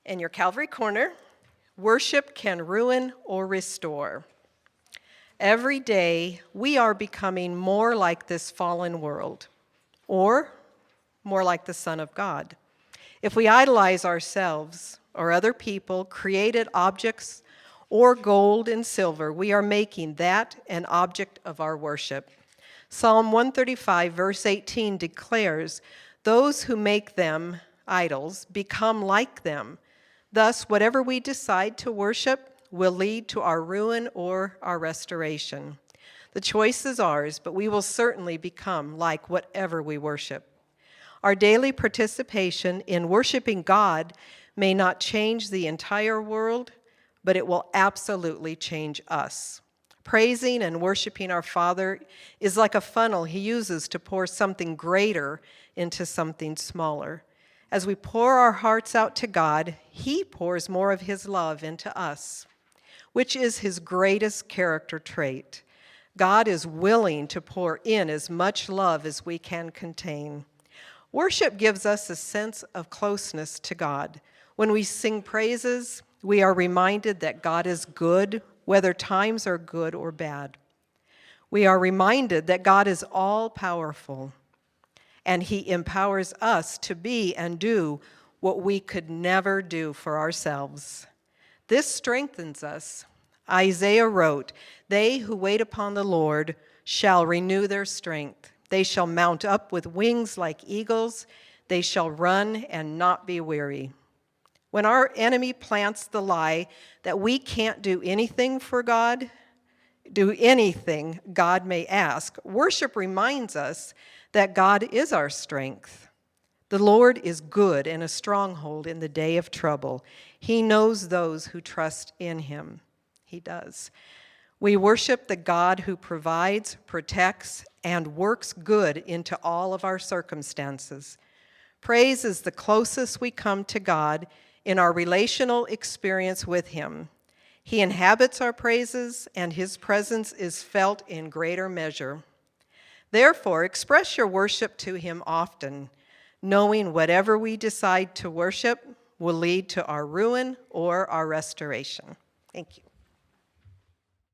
In your Calvary Corner, worship can ruin or restore. Every day, we are becoming more like this fallen world, or more like the Son of God. If we idolize ourselves or other people, created objects, or gold and silver, we are making that an object of our worship. Psalm 135, verse 18 declares, "Those who make them idols become like them." Thus, whatever we decide to worship will lead to our ruin or our restoration. The choice is ours, but we will certainly become like whatever we worship. Our daily participation in worshiping God may not change the entire world, but it will absolutely change us. Praising and worshiping our Father is like a funnel He uses to pour something greater into something smaller. As we pour our hearts out to God, He pours more of His love into us, which is His greatest character trait. God is willing to pour in as much love as we can contain. Worship gives us a sense of closeness to God. When we sing praises, we are reminded that God is good, whether times are good or bad. We are reminded that God is all-powerful, and He empowers us to be and do what we could never do for ourselves. This strengthens us. Isaiah wrote, "They who wait upon the Lord shall renew their strength. They shall mount up with wings like eagles. They shall run and not be weary." When our enemy plants the lie that we can't do anything for God, do anything God may ask, worship reminds us that God is our strength. The Lord is good and a stronghold in the day of trouble. He knows those who trust in Him. He does. We worship the God who provides, protects, and works good into all of our circumstances. Praise is the closest we come to God in our relational experience with Him. He inhabits our praises, and His presence is felt in greater measure. Therefore, express your worship to Him often, knowing whatever we decide to worship will lead to our ruin or our restoration. Thank you.